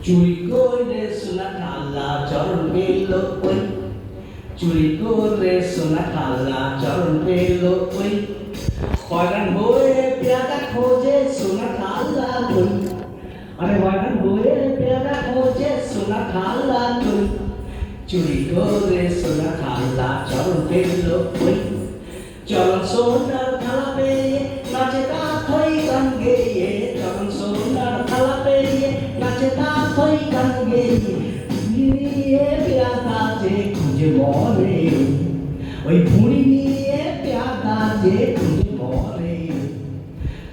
চুরি করে সোনা কালা চরণ পেল ওই, চুরি করে সোনা কালা চরণ পেল ওই, হয়রান হয়ে পেয়াদা খোঁজে সোনা কালা কই, আরে হয়রান হয়ে পেয়াদা খোঁজে সোনা কালা কই, চুরি করে সোনা কালা চরণ পেল ওই, চরণ সোনার থালা পেয়ে নাচে তা থই গান গেয়ে, চরণ সোনার থালা পেয়ে নাচে তা থই গান গেয়ে, নিয়ে পেয়াদা যে খুঁজে মরে ওই ভুঁড়ি নিয়ে পেয়াদা যে খুঁজে মরে,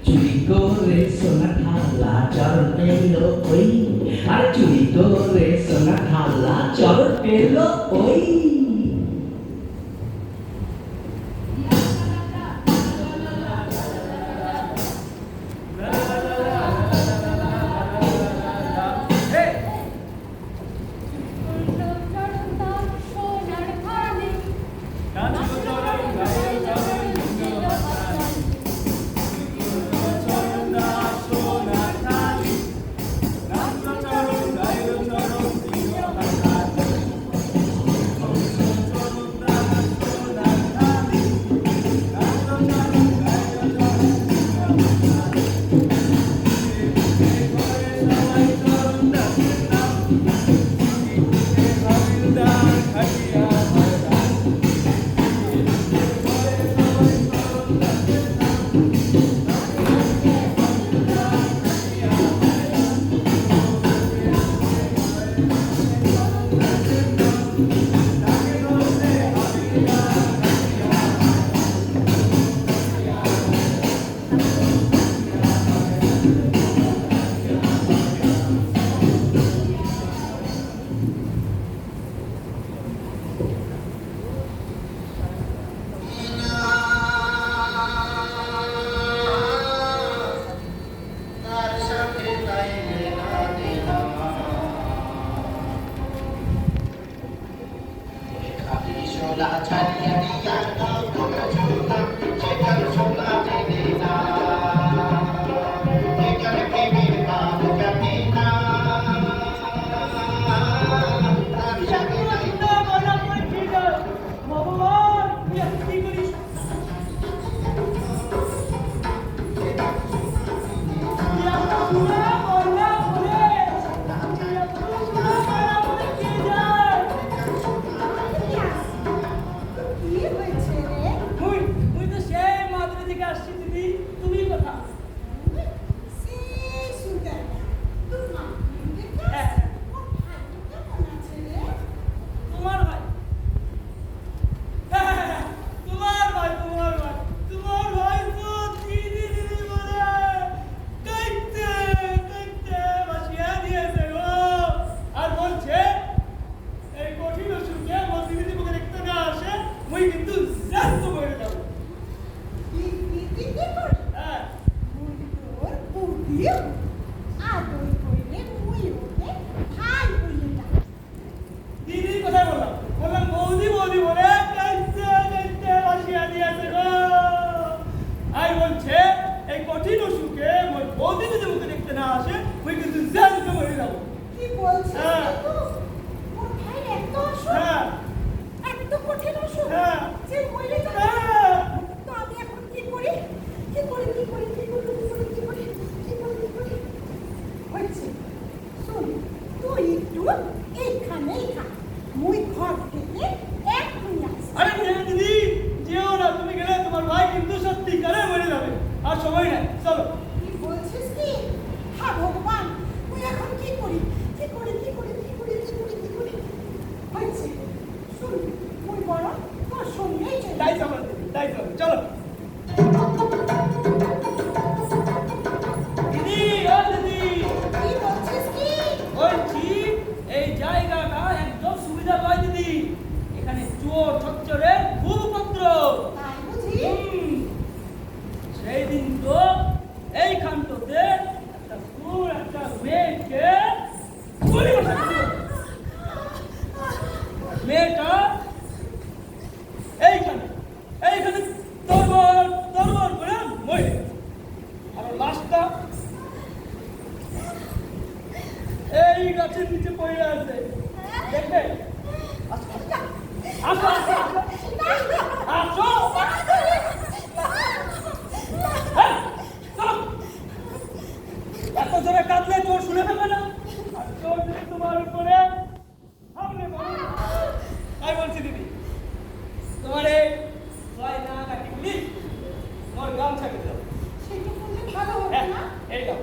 চুরি করে সোনা খালা চরণ পেল ওই, আর চুরি করে সোনা খালা চরণ পেল ওই। এই এই গাছের নিচে পড়ে আছে দেখবে আসো আসো আসো আসো হ্যাঁ, চলো। এত জোরে কাঁদলে চোর শুনে ফেলবে না আর চোর যদি তোমার উপরে হামলে করে তাই বলছি দিদি তোমার এই গয়না কাটিগুলি তোমার গামছা দিতে হবে সেটা করলে ভালো হবে হ্যাঁ না? এই দাও